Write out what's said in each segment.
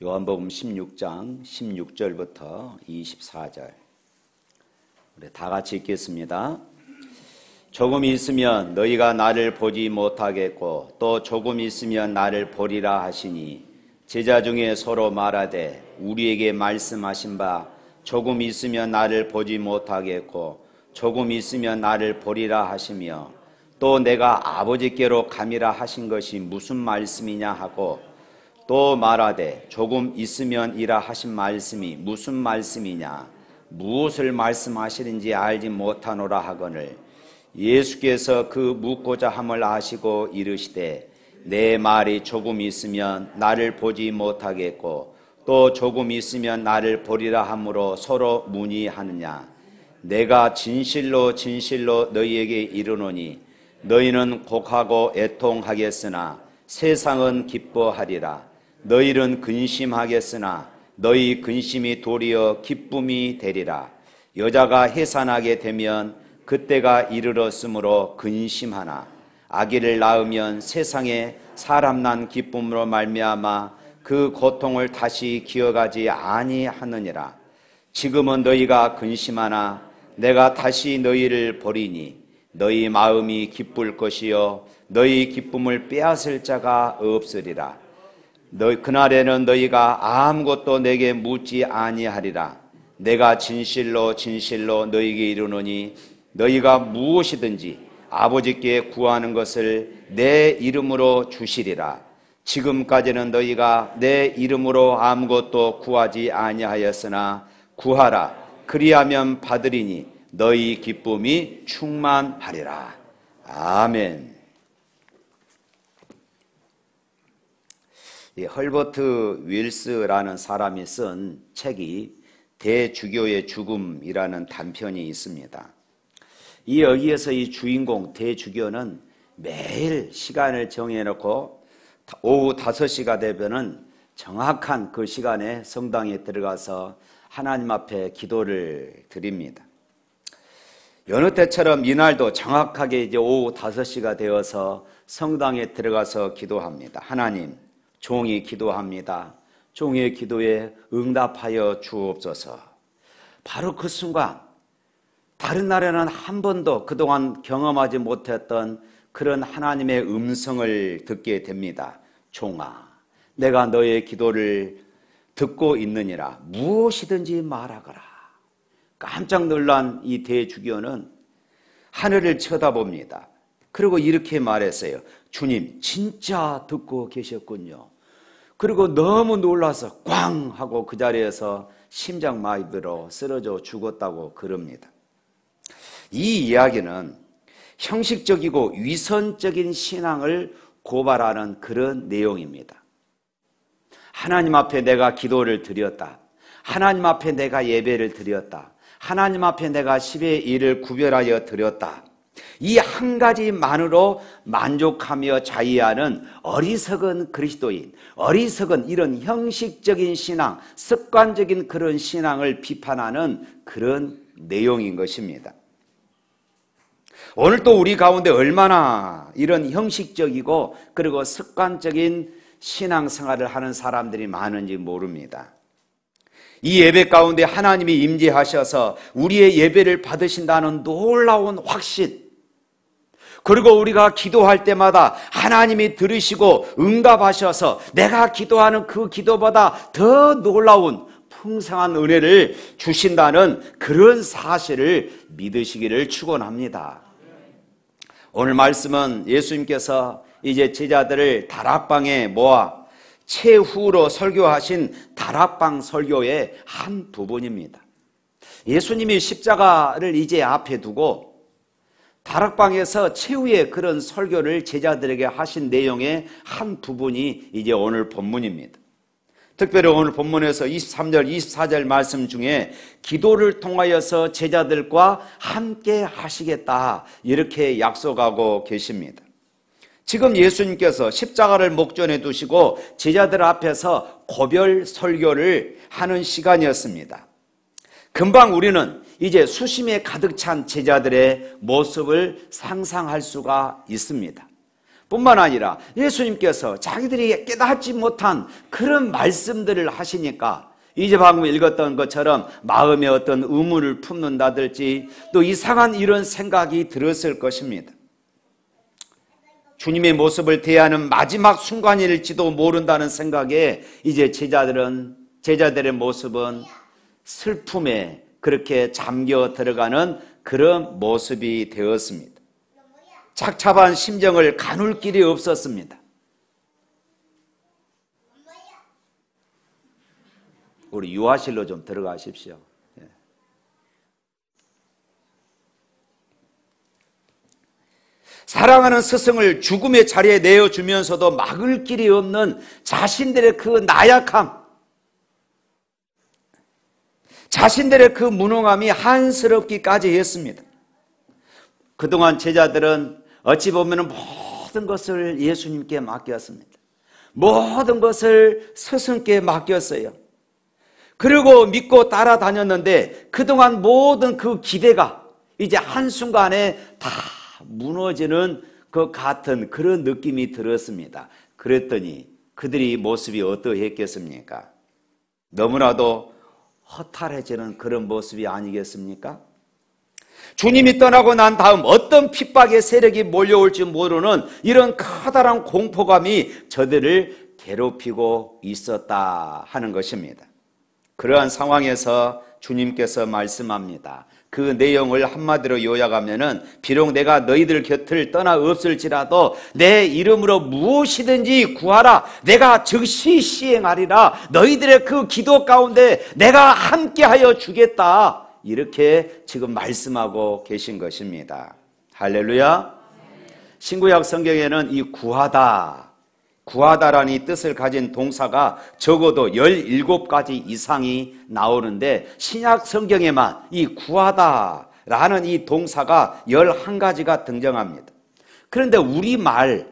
요한복음 16장 16절부터 24절 우리 다 같이 읽겠습니다. 조금 있으면 너희가 나를 보지 못하겠고 또 조금 있으면 나를 보리라 하시니 제자 중에 서로 말하되 우리에게 말씀하신 바 조금 있으면 나를 보지 못하겠고 조금 있으면 나를 보리라 하시며 또 내가 아버지께로 감이라 하신 것이 무슨 말씀이냐 하고 또 말하되 조금 있으면 이라 하신 말씀이 무슨 말씀이냐 무엇을 말씀하시는지 알지 못하노라 하거늘 예수께서 그 묻고자 함을 아시고 이르시되 내 말이 조금 있으면 나를 보지 못하겠고 또 조금 있으면 나를 보리라 하므로 서로 문의하느냐 내가 진실로 진실로 너희에게 이르노니 너희는 곡하고 애통하겠으나 세상은 기뻐하리라 너희는 근심하겠으나 너희 근심이 도리어 기쁨이 되리라 여자가 해산하게 되면 그때가 이르렀으므로 근심하나 아기를 낳으면 세상에 사람 난 기쁨으로 말미암아 그 고통을 다시 기억하지 아니하느니라 지금은 너희가 근심하나 내가 다시 너희를 보리니 너희 마음이 기쁠 것이요 너희 기쁨을 빼앗을 자가 없으리라 그날에는 너희가 아무것도 내게 묻지 아니하리라 내가 진실로 진실로 너희에게 이르노니 너희가 무엇이든지 아버지께 구하는 것을 내 이름으로 주시리라 지금까지는 너희가 내 이름으로 아무것도 구하지 아니하였으나 구하라 그리하면 받으리니 너희 기쁨이 충만하리라 아멘. 헐버트 윌스라는 사람이 쓴 책이 대주교의 죽음이라는 단편이 있습니다. 이 여기에서 이 주인공 대주교는 매일 시간을 정해놓고 오후 5시가 되면은 정확한 그 시간에 성당에 들어가서 하나님 앞에 기도를 드립니다. 여느 때처럼 이날도 정확하게 이제 오후 5시가 되어서 성당에 들어가서 기도합니다. 하나님, 종이 기도합니다. 종의 기도에 응답하여 주옵소서. 바로 그 순간 다른 날에는 한 번도 그동안 경험하지 못했던 그런 하나님의 음성을 듣게 됩니다. 종아, 내가 너의 기도를 듣고 있느니라. 무엇이든지 말하거라. 깜짝 놀란 이 대주교는 하늘을 쳐다봅니다. 그리고 이렇게 말했어요. 주님, 진짜 듣고 계셨군요. 그리고 너무 놀라서 꽝 하고 그 자리에서 심장마비로 쓰러져 죽었다고 그럽니다. 이 이야기는 형식적이고 위선적인 신앙을 고발하는 그런 내용입니다. 하나님 앞에 내가 기도를 드렸다. 하나님 앞에 내가 예배를 드렸다. 하나님 앞에 내가 10의 1을 구별하여 드렸다. 이 한 가지만으로 만족하며 자위하는 어리석은 그리스도인, 어리석은 이런 형식적인 신앙, 습관적인 그런 신앙을 비판하는 그런 내용인 것입니다. 오늘 또 우리 가운데 얼마나 이런 형식적이고 그리고 습관적인 신앙생활을 하는 사람들이 많은지 모릅니다. 이 예배 가운데 하나님이 임재하셔서 우리의 예배를 받으신다는 놀라운 확신, 그리고 우리가 기도할 때마다 하나님이 들으시고 응답하셔서 내가 기도하는 그 기도보다 더 놀라운 풍성한 은혜를 주신다는 그런 사실을 믿으시기를 축원합니다. 오늘 말씀은 예수님께서 이제 제자들을 다락방에 모아 최후로 설교하신 다락방 설교의 한 부분입니다. 예수님이 십자가를 이제 앞에 두고 다락방에서 최후의 그런 설교를 제자들에게 하신 내용의 한 부분이 이제 오늘 본문입니다. 특별히 오늘 본문에서 23절, 24절 말씀 중에 기도를 통하여서 제자들과 함께 하시겠다 이렇게 약속하고 계십니다. 지금 예수님께서 십자가를 목전에 두시고 제자들 앞에서 고별 설교를 하는 시간이었습니다. 금방 우리는 이제 수심에 가득 찬 제자들의 모습을 상상할 수가 있습니다. 뿐만 아니라 예수님께서 자기들이 깨닫지 못한 그런 말씀들을 하시니까 이제 방금 읽었던 것처럼 마음에 어떤 의문을 품는다든지 또 이상한 이런 생각이 들었을 것입니다. 주님의 모습을 대하는 마지막 순간일지도 모른다는 생각에 이제 제자들의 모습은 슬픔에 그렇게 잠겨 들어가는 그런 모습이 되었습니다. 착잡한 심정을 가눌 길이 없었습니다. 우리 유아실로 좀 들어가십시오. 사랑하는 스승을 죽음의 자리에 내어주면서도 막을 길이 없는 자신들의 그 나약함, 자신들의 그 무능함이 한스럽기까지 했습니다. 그동안 제자들은 어찌 보면 모든 것을 예수님께 맡겼습니다. 모든 것을 스승께 맡겼어요. 그리고 믿고 따라다녔는데 그동안 모든 그 기대가 이제 한순간에 다 무너지는 것 같은 그런 느낌이 들었습니다. 그랬더니 그들이 모습이 어떠했겠습니까? 너무나도 허탈해지는 그런 모습이 아니겠습니까? 주님이 떠나고 난 다음 어떤 핍박의 세력이 몰려올지 모르는 이런 커다란 공포감이 저들을 괴롭히고 있었다 하는 것입니다. 그러한 상황에서 주님께서 말씀합니다. 그 내용을 한마디로 요약하면은 비록 내가 너희들 곁을 떠나 없을지라도 내 이름으로 무엇이든지 구하라. 내가 즉시 시행하리라. 너희들의 그 기도 가운데 내가 함께하여 주겠다. 이렇게 지금 말씀하고 계신 것입니다. 할렐루야. 신구약 성경에는 이 구하다라는 이 뜻을 가진 동사가 적어도 17가지 이상이 나오는데 신약 성경에만 이 구하다라는 이 동사가 11가지가 등장합니다. 그런데 우리말로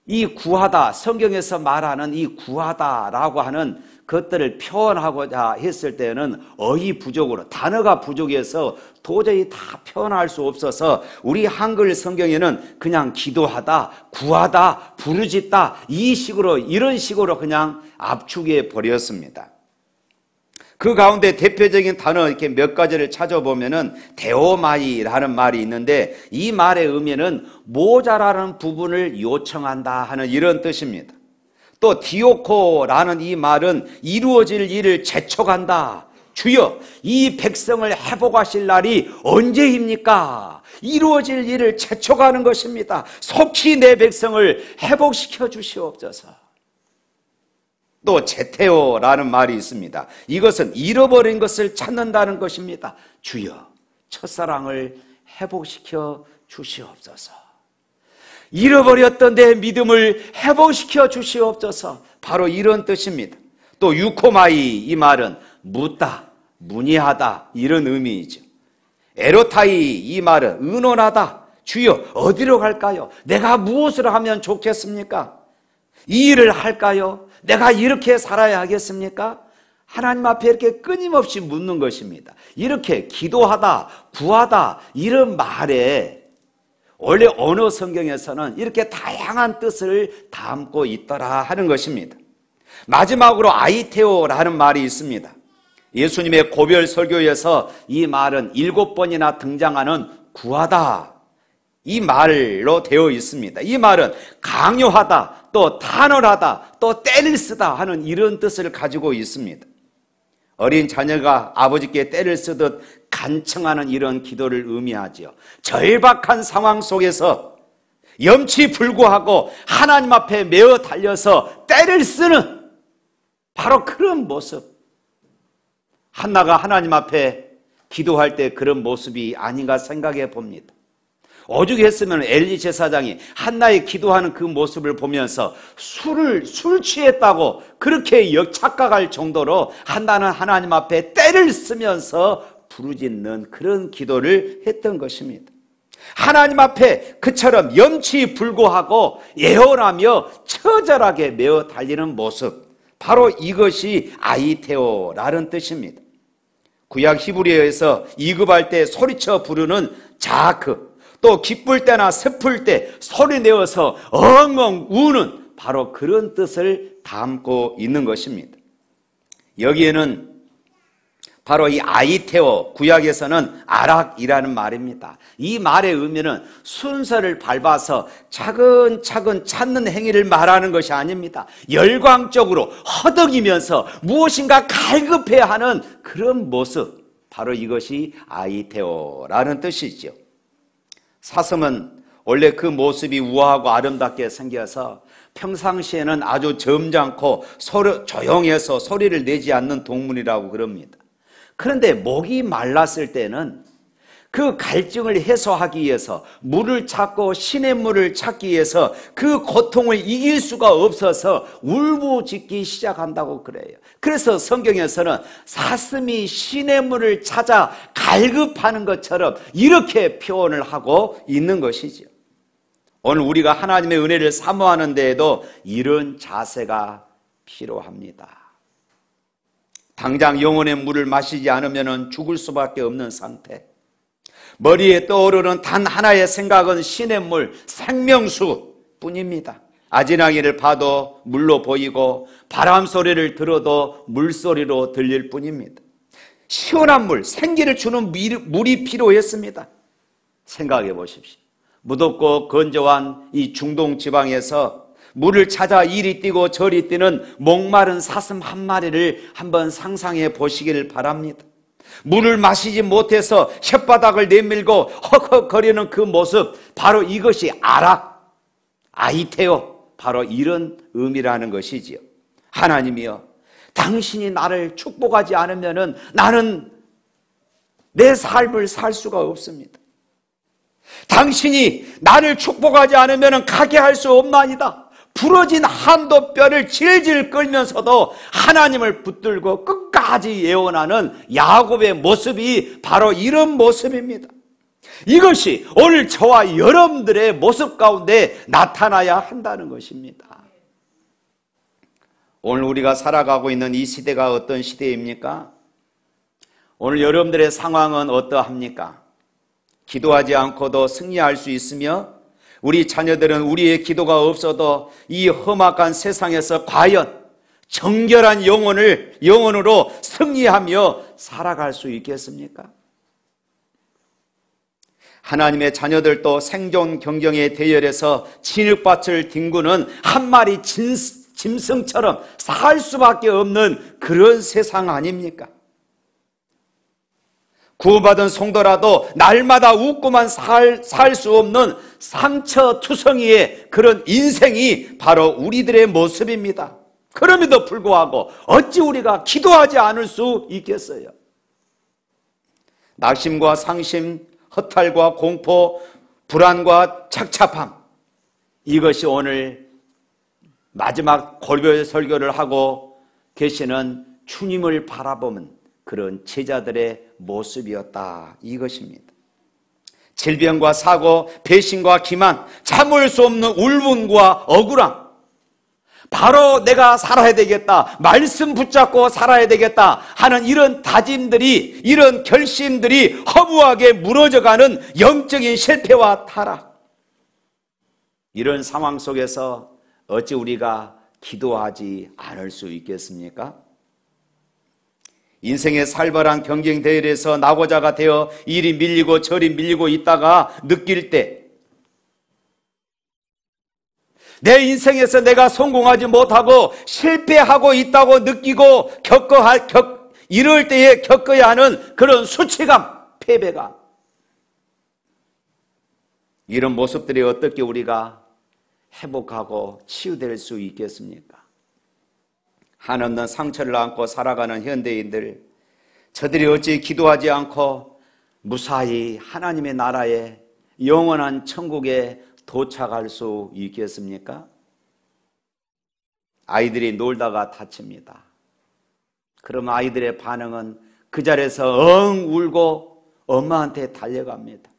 이 구하다, 성경에서 말하는 이 구하다라고 하는 것들을 표현하고자 했을 때는 어휘 부족으로, 단어가 부족해서 도저히 다 표현할 수 없어서 우리 한글 성경에는 그냥 기도하다, 구하다, 부르짖다 이런 식으로 그냥 압축해 버렸습니다. 그 가운데 대표적인 단어 이렇게 몇 가지를 찾아보면은 데오마이라는 말이 있는데 이 말의 의미는 모자라는 부분을 요청한다 하는 이런 뜻입니다. 또 디오코라는 이 말은 이루어질 일을 재촉한다. 주여, 이 백성을 회복하실 날이 언제입니까? 이루어질 일을 재촉하는 것입니다. 속히 내 백성을 회복시켜 주시옵소서. 또 제테오라는 말이 있습니다. 이것은 잃어버린 것을 찾는다는 것입니다. 주여, 첫사랑을 회복시켜 주시옵소서. 잃어버렸던 내 믿음을 회복시켜 주시옵소서. 바로 이런 뜻입니다. 또 유코마이, 이 말은 묻다, 문의하다 이런 의미이죠. 에로타이, 이 말은 의논하다. 주여, 어디로 갈까요? 내가 무엇을 하면 좋겠습니까? 이 일을 할까요? 내가 이렇게 살아야 하겠습니까? 하나님 앞에 이렇게 끊임없이 묻는 것입니다. 이렇게 기도하다, 구하다 이런 말에 원래 언어 성경에서는 이렇게 다양한 뜻을 담고 있더라 하는 것입니다. 마지막으로 아이테오라는 말이 있습니다. 예수님의 고별 설교에서 이 말은 7번이나 등장하는 구하다 이 말로 되어 있습니다. 이 말은 강요하다, 또 탄원하다, 또 때를 쓰다 하는 이런 뜻을 가지고 있습니다. 어린 자녀가 아버지께 때를 쓰듯 간청하는 이런 기도를 의미하지요. 절박한 상황 속에서 염치불구하고 하나님 앞에 메어 달려서 때를 쓰는 바로 그런 모습. 한나가 하나님 앞에 기도할 때 그런 모습이 아닌가 생각해 봅니다. 오죽했으면 엘리 제사장이 한나의 기도하는 그 모습을 보면서 술 취했다고 그렇게 착각할 정도로 한나는 하나님 앞에 때를 쓰면서 부르짖는 그런 기도를 했던 것입니다. 하나님 앞에 그처럼 염치불고하고 예언하며 처절하게 메어 달리는 모습, 바로 이것이 아이테오라는 뜻입니다. 구약 히브리어에서 이급할 때 소리쳐 부르는 자아크, 또 기쁠 때나 슬플 때 소리 내어서 엉엉 우는 바로 그런 뜻을 담고 있는 것입니다. 여기에는 바로 이 아이테오, 구약에서는 아락이라는 말입니다. 이 말의 의미는 순서를 밟아서 차근차근 찾는 행위를 말하는 것이 아닙니다. 열광적으로 허덕이면서 무엇인가 갈급해야 하는 그런 모습, 바로 이것이 아이테오라는 뜻이죠. 사슴은 원래 그 모습이 우아하고 아름답게 생겨서 평상시에는 아주 점잖고 조용해서 소리를 내지 않는 동물이라고 그럽니다. 그런데 목이 말랐을 때는 그 갈증을 해소하기 위해서 물을 찾고 시냇물을 찾기 위해서 그 고통을 이길 수가 없어서 울부짖기 시작한다고 그래요. 그래서 성경에서는 사슴이 시냇물을 찾아 갈급하는 것처럼 이렇게 표현을 하고 있는 것이죠. 오늘 우리가 하나님의 은혜를 사모하는 데에도 이런 자세가 필요합니다. 당장 영혼의 물을 마시지 않으면 죽을 수밖에 없는 상태. 머리에 떠오르는 단 하나의 생각은 시냇물, 생명수 뿐입니다. 아지랑이를 봐도 물로 보이고 바람 소리를 들어도 물소리로 들릴 뿐입니다. 시원한 물, 생기를 주는 물이 필요했습니다. 생각해 보십시오. 무덥고 건조한 이 중동 지방에서 물을 찾아 이리 뛰고 저리 뛰는 목마른 사슴 한 마리를 한번 상상해 보시기를 바랍니다. 물을 마시지 못해서 혓바닥을 내밀고 헉헉거리는 그 모습, 바로 이것이 아락, 아이테오, 바로 이런 의미라는 것이지요. 하나님이여, 당신이 나를 축복하지 않으면 나는 내 삶을 살 수가 없습니다. 당신이 나를 축복하지 않으면 가게 할 수 없나이다. 부러진 한도뼈를 질질 끌면서도 하나님을 붙들고 끝까지 예언하는 야곱의 모습이 바로 이런 모습입니다. 이것이 오늘 저와 여러분들의 모습 가운데 나타나야 한다는 것입니다. 오늘 우리가 살아가고 있는 이 시대가 어떤 시대입니까? 오늘 여러분들의 상황은 어떠합니까? 기도하지 않고도 승리할 수 있으며 우리 자녀들은 우리의 기도가 없어도 이 험악한 세상에서 과연 정결한 영혼으로 승리하며 살아갈 수 있겠습니까? 하나님의 자녀들도 생존 경쟁의 대열에서 진흙밭을 뒹구는 한 마리 짐승처럼 살 수밖에 없는 그런 세상 아닙니까? 구원받은 성도라도 날마다 웃고만 살 수 없는 상처투성이의 그런 인생이 바로 우리들의 모습입니다. 그럼에도 불구하고 어찌 우리가 기도하지 않을 수 있겠어요? 낙심과 상심, 허탈과 공포, 불안과 착잡함, 이것이 오늘 마지막 골별 설교를 하고 계시는 주님을 바라보는 그런 제자들의 모습이었다, 이것입니다. 질병과 사고, 배신과 기만, 참을 수 없는 울분과 억울함, 바로 내가 살아야 되겠다, 말씀 붙잡고 살아야 되겠다 하는 이런 다짐들이, 이런 결심들이 허무하게 무너져가는 영적인 실패와 타락, 이런 상황 속에서 어찌 우리가 기도하지 않을 수 있겠습니까? 인생의 살벌한 경쟁 대열에서 낙오자가 되어 이리 밀리고 저리 밀리고 있다가 느낄 때, 내 인생에서 내가 성공하지 못하고 실패하고 있다고 느끼고 이럴 때에 겪어야 하는 그런 수치감, 패배감, 이런 모습들이 어떻게 우리가 회복하고 치유될 수 있겠습니까? 한없는 상처를 안고 살아가는 현대인들, 저들이 어찌 기도하지 않고 무사히 하나님의 나라에, 영원한 천국에 도착할 수 있겠습니까? 아이들이 놀다가 다칩니다. 그럼 아이들의 반응은 그 자리에서 엉 울고 엄마한테 달려갑니다.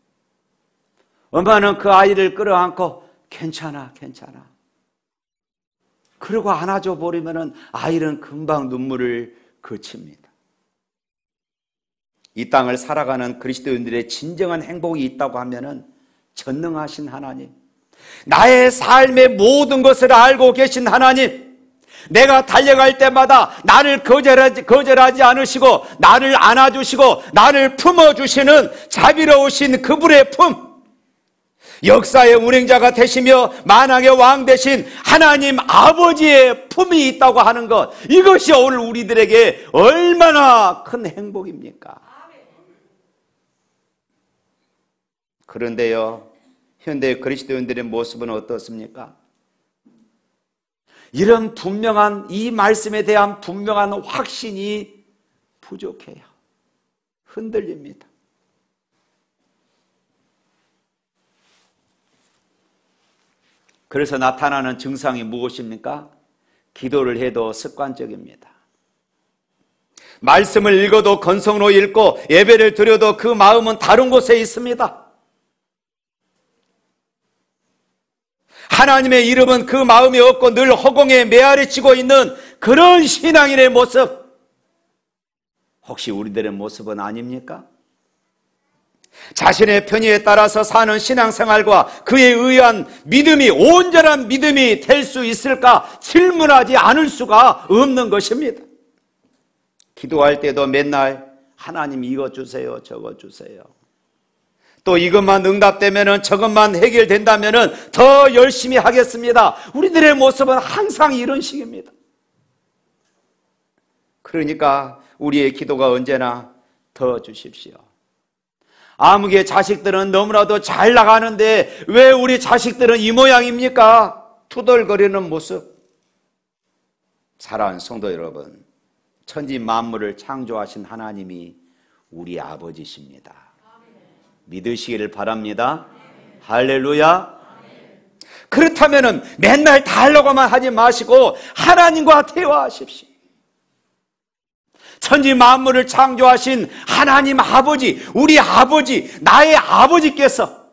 엄마는 그 아이를 끌어안고 괜찮아, 괜찮아. 그러고 안아줘 버리면 아이는 금방 눈물을 그칩니다. 이 땅을 살아가는 그리스도인들의 진정한 행복이 있다고 하면 전능하신 하나님, 나의 삶의 모든 것을 알고 계신 하나님, 내가 달려갈 때마다 나를 거절하지 않으시고 나를 안아주시고 나를 품어주시는 자비로우신 그분의 품, 역사의 운행자가 되시며 만왕의 왕 되신 하나님 아버지의 품이 있다고 하는 것, 이것이 오늘 우리들에게 얼마나 큰 행복입니까? 그런데요, 현대 그리스도인들의 모습은 어떻습니까? 이런 분명한, 이 말씀에 대한 분명한 확신이 부족해요. 흔들립니다. 그래서 나타나는 증상이 무엇입니까? 기도를 해도 습관적입니다. 말씀을 읽어도 건성으로 읽고 예배를 드려도 그 마음은 다른 곳에 있습니다. 하나님의 이름은 그 마음에 없고 늘 허공에 메아리치고 있는 그런 신앙인의 모습, 혹시 우리들의 모습은 아닙니까? 자신의 편의에 따라서 사는 신앙생활과 그에 의한 믿음이 온전한 믿음이 될 수 있을까 질문하지 않을 수가 없는 것입니다. 기도할 때도 맨날 하나님 이거 주세요, 저거 주세요. 또 이것만 응답되면, 저것만 해결된다면 더 열심히 하겠습니다. 우리들의 모습은 항상 이런 식입니다. 그러니까 우리의 기도가 언제나 더 주십시오. 아무개 자식들은 너무나도 잘 나가는데 왜 우리 자식들은 이 모양입니까? 투덜거리는 모습. 사랑하는 성도 여러분, 천지 만물을 창조하신 하나님이 우리 아버지십니다. 믿으시기를 바랍니다. 할렐루야. 그렇다면 맨날 달라고만 하지 마시고 하나님과 대화하십시오. 천지 만물을 창조하신 하나님 아버지, 우리 아버지, 나의 아버지께서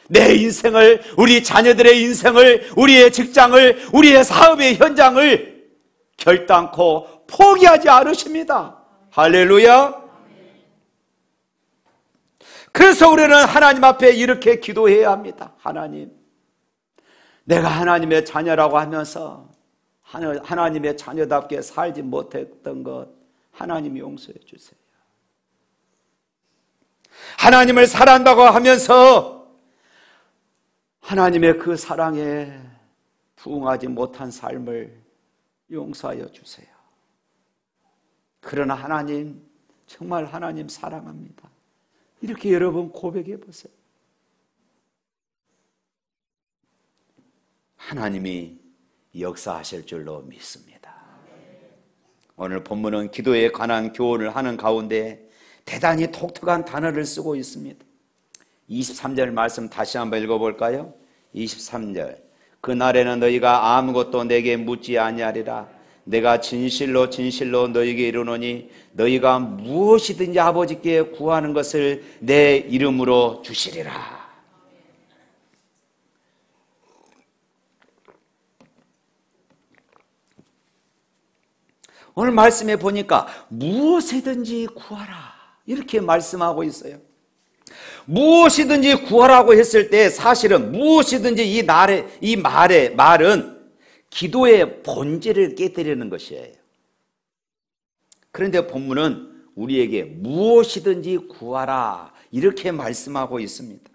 내 인생을, 우리 자녀들의 인생을, 우리의 직장을, 우리의 사업의 현장을 결단코 포기하지 않으십니다. 할렐루야. 그래서 우리는 하나님 앞에 이렇게 기도해야 합니다. 하나님, 내가 하나님의 자녀라고 하면서 하나님의 자녀답게 살지 못했던 것 하나님이 용서해 주세요. 하나님을 사랑한다고 하면서 하나님의 그 사랑에 부응하지 못한 삶을 용서하여 주세요. 그러나 하나님, 정말 하나님 사랑합니다. 이렇게 여러분 고백해 보세요. 하나님이 역사하실 줄로 믿습니다. 오늘 본문은 기도에 관한 교훈을 하는 가운데 대단히 독특한 단어를 쓰고 있습니다. 23절 말씀 다시 한번 읽어볼까요? 23절, 그날에는 너희가 아무것도 내게 묻지 아니하리라. 내가 진실로 진실로 너희에게 이르노니 너희가 무엇이든지 아버지께 구하는 것을 내 이름으로 주시리라. 오늘 말씀에 보니까 무엇이든지 구하라 이렇게 말씀하고 있어요. 무엇이든지 구하라고 했을 때 사실은 무엇이든지 이 말은 기도의 본질을 깨뜨리는 것이에요. 그런데 본문은 우리에게 무엇이든지 구하라 이렇게 말씀하고 있습니다.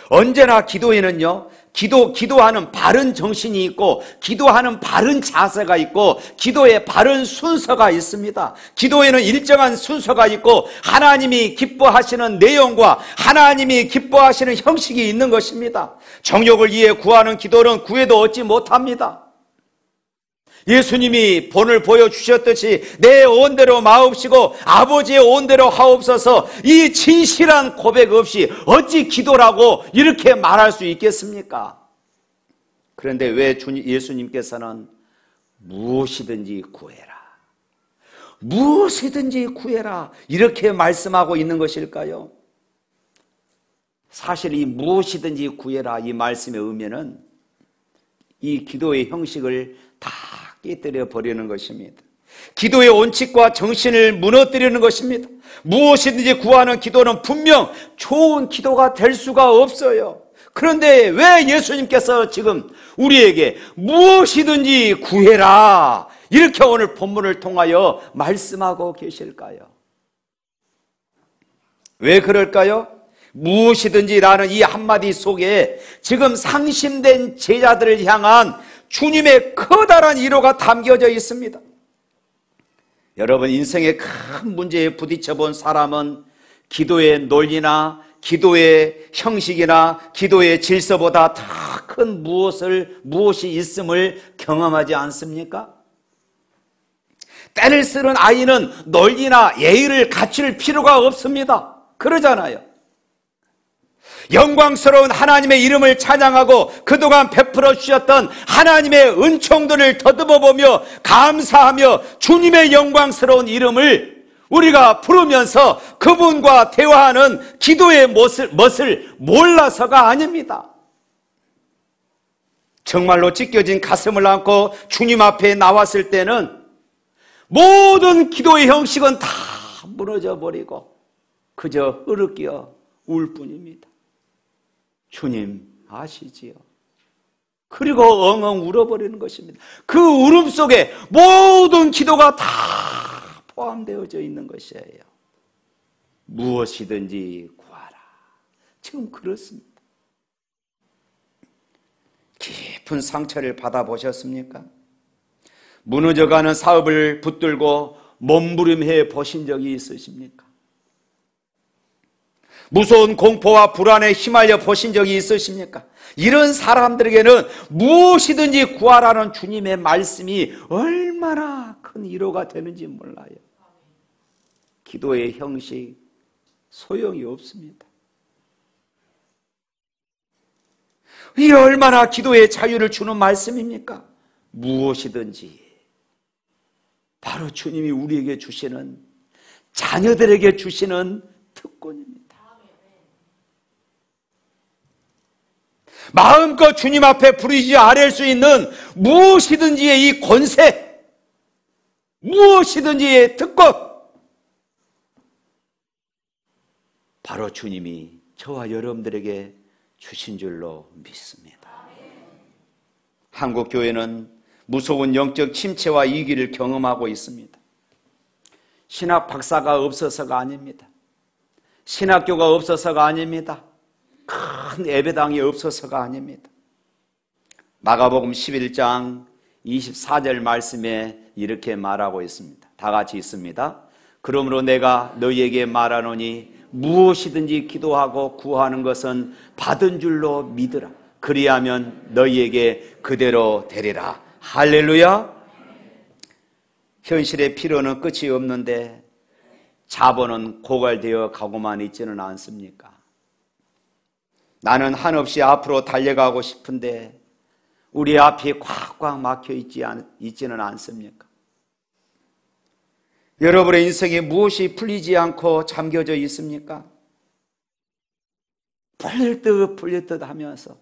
언제나 기도에는요, 기도하는 바른 정신이 있고 기도하는 바른 자세가 있고 기도의 바른 순서가 있습니다. 기도에는 일정한 순서가 있고 하나님이 기뻐하시는 내용과 하나님이 기뻐하시는 형식이 있는 것입니다. 정욕을 위해 구하는 기도는 구해도 얻지 못합니다. 예수님이 본을 보여주셨듯이 내 온대로 마옵시고 아버지의 온대로 하옵소서, 이 진실한 고백 없이 어찌 기도라고 이렇게 말할 수 있겠습니까? 그런데 왜 예수님께서는 무엇이든지 구해라, 무엇이든지 구해라 이렇게 말씀하고 있는 것일까요? 사실 이 무엇이든지 구해라 이 말씀의 의미는 이 기도의 형식을 다 깨뜨려 버리는 것입니다. 기도의 원칙과 정신을 무너뜨리는 것입니다. 무엇이든지 구하는 기도는 분명 좋은 기도가 될 수가 없어요. 그런데 왜 예수님께서 지금 우리에게 무엇이든지 구해라 이렇게 오늘 본문을 통하여 말씀하고 계실까요? 왜 그럴까요? 무엇이든지라는 이 한마디 속에 지금 상심된 제자들을 향한 주님의 커다란 위로가 담겨져 있습니다. 여러분, 인생의 큰 문제에 부딪혀 본 사람은 기도의 논리나 기도의 형식이나 기도의 질서보다 더 큰 무엇이 있음을 경험하지 않습니까? 때를 쓰는 아이는 논리나 예의를 갖출 필요가 없습니다. 그러잖아요. 영광스러운 하나님의 이름을 찬양하고 그동안 베풀어 주셨던 하나님의 은총들을 더듬어 보며 감사하며 주님의 영광스러운 이름을 우리가 부르면서 그분과 대화하는 기도의 멋을 몰라서가 아닙니다. 정말로 찢겨진 가슴을 안고 주님 앞에 나왔을 때는 모든 기도의 형식은 다 무너져 버리고 그저 흐르끼어 울 뿐입니다. 주님 아시지요? 그리고 엉엉 울어버리는 것입니다. 그 울음 속에 모든 기도가 다 포함되어져 있는 것이에요. 무엇이든지 구하라. 지금 그렇습니다. 깊은 상처를 받아보셨습니까? 무너져가는 사업을 붙들고 몸부림해 보신 적이 있으십니까? 무서운 공포와 불안에 휘말려 보신 적이 있으십니까? 이런 사람들에게는 무엇이든지 구하라는 주님의 말씀이 얼마나 큰 위로가 되는지 몰라요. 기도의 형식 소용이 없습니다. 이게 얼마나 기도의 자유를 주는 말씀입니까? 무엇이든지 바로 주님이 우리에게 주시는, 자녀들에게 주시는 특권입니다. 마음껏 주님 앞에 부르지 않을 수 있는 무엇이든지의 이 권세, 무엇이든지의 특권, 바로 주님이 저와 여러분들에게 주신 줄로 믿습니다. 한국 교회는 무서운 영적 침체와 위기를 경험하고 있습니다. 신학 박사가 없어서가 아닙니다. 신학교가 없어서가 아닙니다. 큰 예배당이 없어서가 아닙니다. 마가복음 11장 24절 말씀에 이렇게 말하고 있습니다. 다 같이 있습니다. 그러므로 내가 너희에게 말하노니 무엇이든지 기도하고 구하는 것은 받은 줄로 믿으라. 그리하면 너희에게 그대로 되리라. 할렐루야. 현실의 필요는 끝이 없는데 자본은 고갈되어 가고만 있지는 않습니까? 나는 한없이 앞으로 달려가고 싶은데 우리 앞이 꽉꽉 막혀 있지는 않습니까? 여러분의 인생에 무엇이 풀리지 않고 잠겨져 있습니까? 풀릴 듯 하면서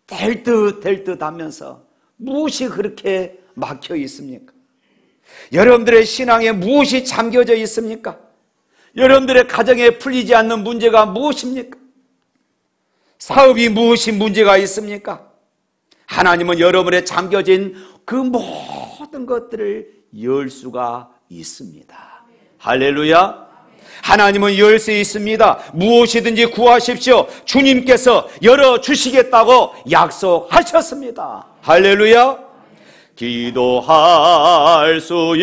될 듯 하면서 무엇이 그렇게 막혀 있습니까? 여러분들의 신앙에 무엇이 잠겨져 있습니까? 여러분들의 가정에 풀리지 않는 문제가 무엇입니까? 사업이 무엇이 문제가 있습니까? 하나님은 여러분의 잠겨진 그 모든 것들을 열 수가 있습니다. 할렐루야. 하나님은 열 수 있습니다. 무엇이든지 구하십시오. 주님께서 열어주시겠다고 약속하셨습니다. 할렐루야. 기도할 수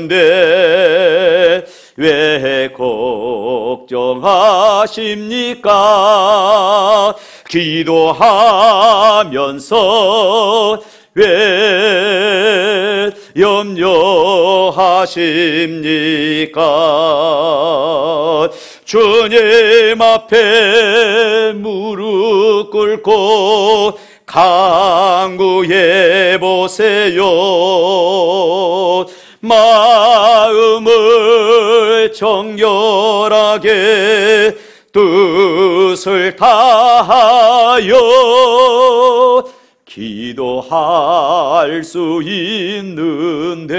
있는데 왜 걱정하십니까? 기도하면서 왜 염려하십니까? 주님 앞에 무릎 꿇고 간구해 보세요. 마음을 정결하게 뜻을 다하여 기도할 수 있는데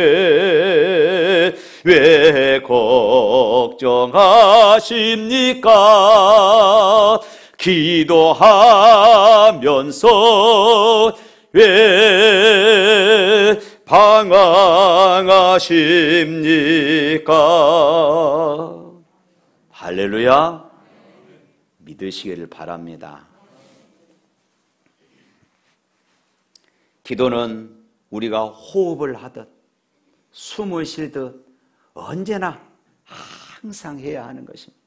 왜 걱정하십니까? 기도하면서 왜 방황하십니까? 할렐루야. 믿으시기를 바랍니다. 기도는 우리가 호흡을 하듯 숨을 쉴듯 언제나 항상 해야 하는 것입니다.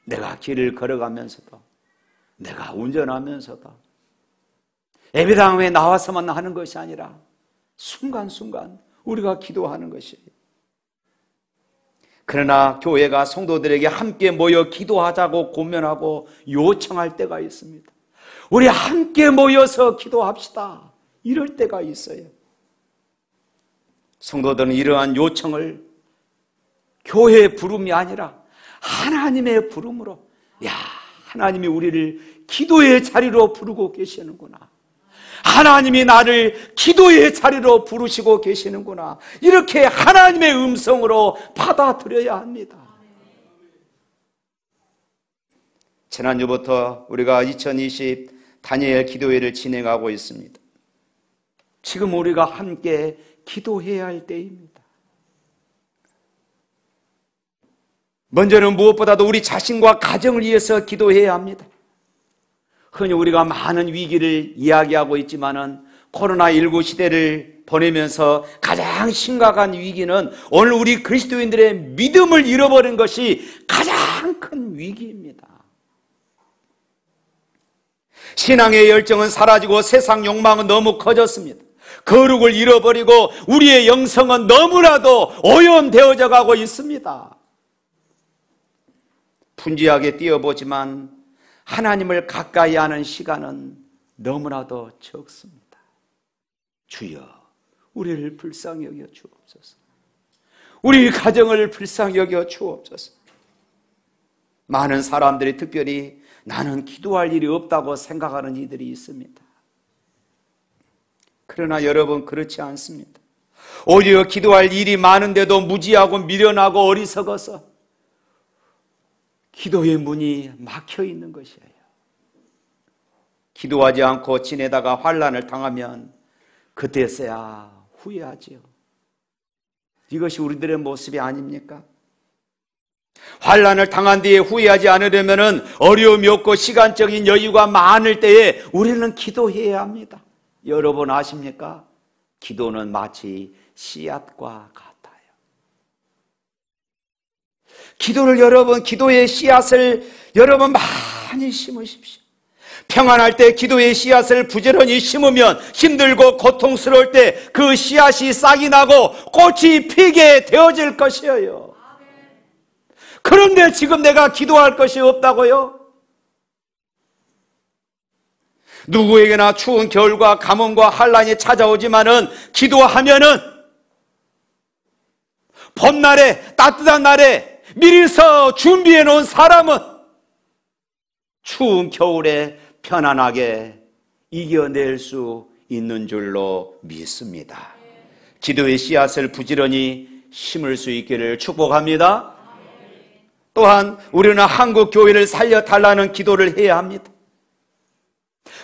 내가 길을 걸어가면서도, 내가 운전하면서도, 예배당에 나와서만 하는 것이 아니라 순간순간 우리가 기도하는 것이에요. 그러나 교회가 성도들에게 함께 모여 기도하자고 고면하고 요청할 때가 있습니다. 우리 함께 모여서 기도합시다, 이럴 때가 있어요. 성도들은 이러한 요청을 교회의 부름이 아니라 하나님의 부름으로, 야, 하나님이 우리를 기도의 자리로 부르고 계시는구나, 하나님이 나를 기도의 자리로 부르시고 계시는구나, 이렇게 하나님의 음성으로 받아들여야 합니다. 지난주부터 우리가 2020 다니엘 기도회를 진행하고 있습니다. 지금 우리가 함께 기도해야 할 때입니다. 먼저는 무엇보다도 우리 자신과 가정을 위해서 기도해야 합니다. 흔히 우리가 많은 위기를 이야기하고 있지만은 코로나19 시대를 보내면서 가장 심각한 위기는 오늘 우리 그리스도인들의 믿음을 잃어버린 것이 가장 큰 위기입니다. 신앙의 열정은 사라지고 세상 욕망은 너무 커졌습니다. 거룩을 잃어버리고 우리의 영성은 너무나도 오염되어져 가고 있습니다. 분주하게 뛰어보지만 하나님을 가까이 하는 시간은 너무나도 적습니다. 주여, 우리를 불쌍히 여겨 주옵소서. 우리 가정을 불쌍히 여겨 주옵소서. 많은 사람들이 특별히 나는 기도할 일이 없다고 생각하는 이들이 있습니다. 그러나 여러분, 그렇지 않습니다. 오히려 기도할 일이 많은데도 무지하고 미련하고 어리석어서 기도의 문이 막혀 있는 것이에요. 기도하지 않고 지내다가 환난을 당하면 그때서야 후회하지요. 이것이 우리들의 모습이 아닙니까? 환난을 당한 뒤에 후회하지 않으려면 어려움이 없고 시간적인 여유가 많을 때에 우리는 기도해야 합니다. 여러분 아십니까? 기도는 마치 씨앗과 같아요. 기도를 여러분, 기도의 씨앗을 여러분 많이 심으십시오. 평안할 때 기도의 씨앗을 부지런히 심으면 힘들고 고통스러울 때 그 씨앗이 싹이 나고 꽃이 피게 되어질 것이에요. 그런데 지금 내가 기도할 것이 없다고요? 누구에게나 추운 겨울과 가뭄과 환난이 찾아오지만은 기도하면은 봄날에, 따뜻한 날에 미리서 준비해 놓은 사람은 추운 겨울에 편안하게 이겨낼 수 있는 줄로 믿습니다. 기도의 씨앗을 부지런히 심을 수 있기를 축복합니다. 또한 우리는 한국 교회를 살려달라는 기도를 해야 합니다.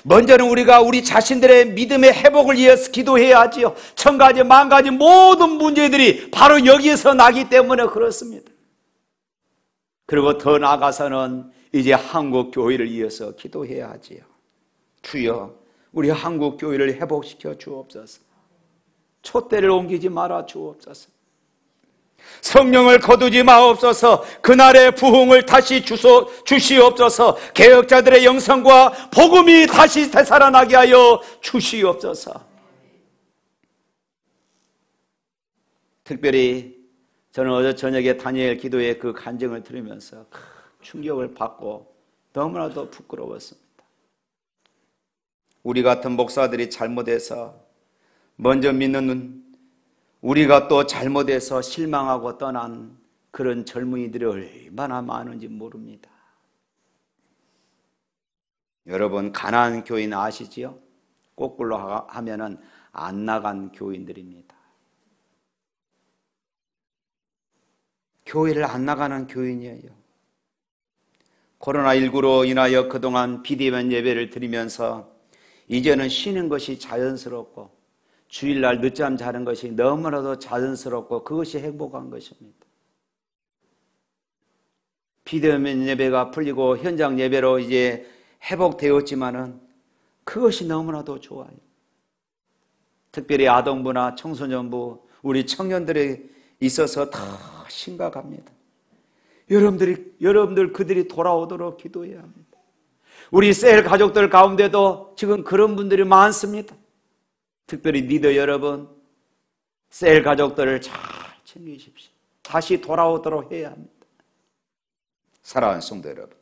먼저는 우리가 우리 자신들의 믿음의 회복을 위해서 기도해야 하지요. 천가지 만가지 모든 문제들이 바로 여기에서 나기 때문에 그렇습니다. 그리고 더 나아가서는 이제 한국 교회를 위해서 기도해야 하지요. 주여, 우리 한국 교회를 회복시켜 주옵소서. 촛대를 옮기지 말아 주옵소서. 성령을 거두지 마옵소서. 그날의 부흥을 다시 주시옵소서. 개혁자들의 영성과 복음이 다시 되살아나게 하여 주시옵소서. 특별히 저는 어제 저녁에 다니엘 기도의 그 간증을 들으면서 큰 충격을 받고 너무나도 부끄러웠습니다. 우리 같은 목사들이 잘못해서 먼저 믿는 우리가 또 잘못해서 실망하고 떠난 그런 젊은이들이 얼마나 많은지 모릅니다. 여러분, 가난한 교인 아시지요? 거꾸로 하면은 안 나간 교인들입니다. 교회를 안 나가는 교인이에요. 코로나19로 인하여 그동안 비대면 예배를 드리면서 이제는 쉬는 것이 자연스럽고 주일날 늦잠 자는 것이 너무나도 자연스럽고 그것이 행복한 것입니다. 비대면 예배가 풀리고 현장 예배로 이제 회복되었지만은 그것이 너무나도 좋아요. 특별히 아동부나 청소년부, 우리 청년들에 있어서 더 심각합니다. 여러분들 그들이 돌아오도록 기도해야 합니다. 우리 셀 가족들 가운데도 지금 그런 분들이 많습니다. 특별히 리더 여러분, 셀 가족들을 잘 챙기십시오. 다시 돌아오도록 해야 합니다. 사랑하는 성도 여러분,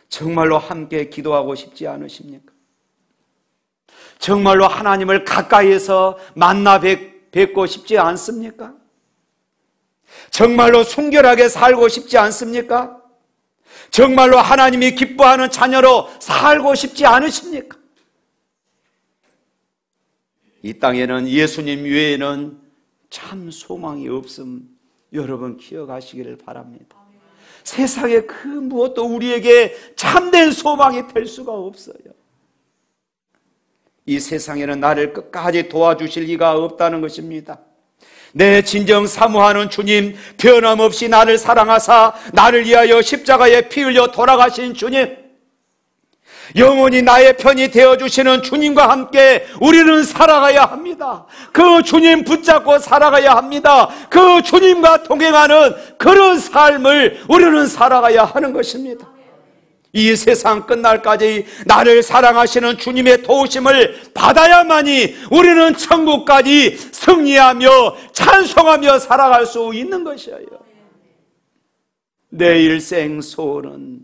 정말로 함께 기도하고 싶지 않으십니까? 정말로 하나님을 가까이에서 만나 뵙고 싶지 않습니까? 정말로 순결하게 살고 싶지 않습니까? 정말로 하나님이 기뻐하는 자녀로 살고 싶지 않으십니까? 이 땅에는 예수님 외에는 참 소망이 없음 여러분 기억하시기를 바랍니다. 세상에 그 무엇도 우리에게 참된 소망이 될 수가 없어요. 이 세상에는 나를 끝까지 도와주실 리가 없다는 것입니다. 내 진정 사모하는 주님, 변함없이 나를 사랑하사 나를 위하여 십자가에 피 흘려 돌아가신 주님, 영원히 나의 편이 되어주시는 주님과 함께 우리는 살아가야 합니다. 그 주님 붙잡고 살아가야 합니다. 그 주님과 동행하는 그런 삶을 우리는 살아가야 하는 것입니다. 이 세상 끝날까지 나를 사랑하시는 주님의 도우심을 받아야만이 우리는 천국까지 승리하며 찬송하며 살아갈 수 있는 것이에요. 내 일생 소원은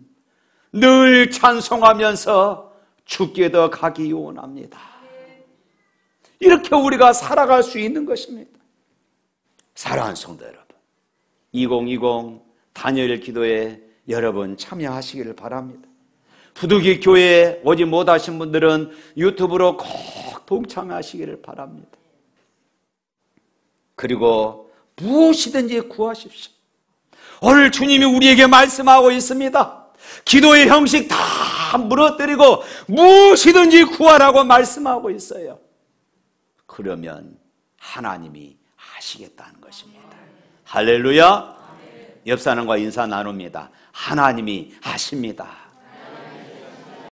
늘 찬송하면서 주께도 가기 원합니다. 이렇게 우리가 살아갈 수 있는 것입니다. 사랑하는 성도 여러분, 2020 다니엘 기도에 여러분 참여하시기를 바랍니다. 부득이 교회에 오지 못하신 분들은 유튜브로 꼭 동참하시기를 바랍니다. 그리고 무엇이든지 구하십시오. 오늘 주님이 우리에게 말씀하고 있습니다. 기도의 형식 다 무너뜨리고 무엇이든지 구하라고 말씀하고 있어요. 그러면 하나님이 하시겠다는 것입니다. 할렐루야. 옆 사람과 인사 나눕니다. 하나님이 하십니다.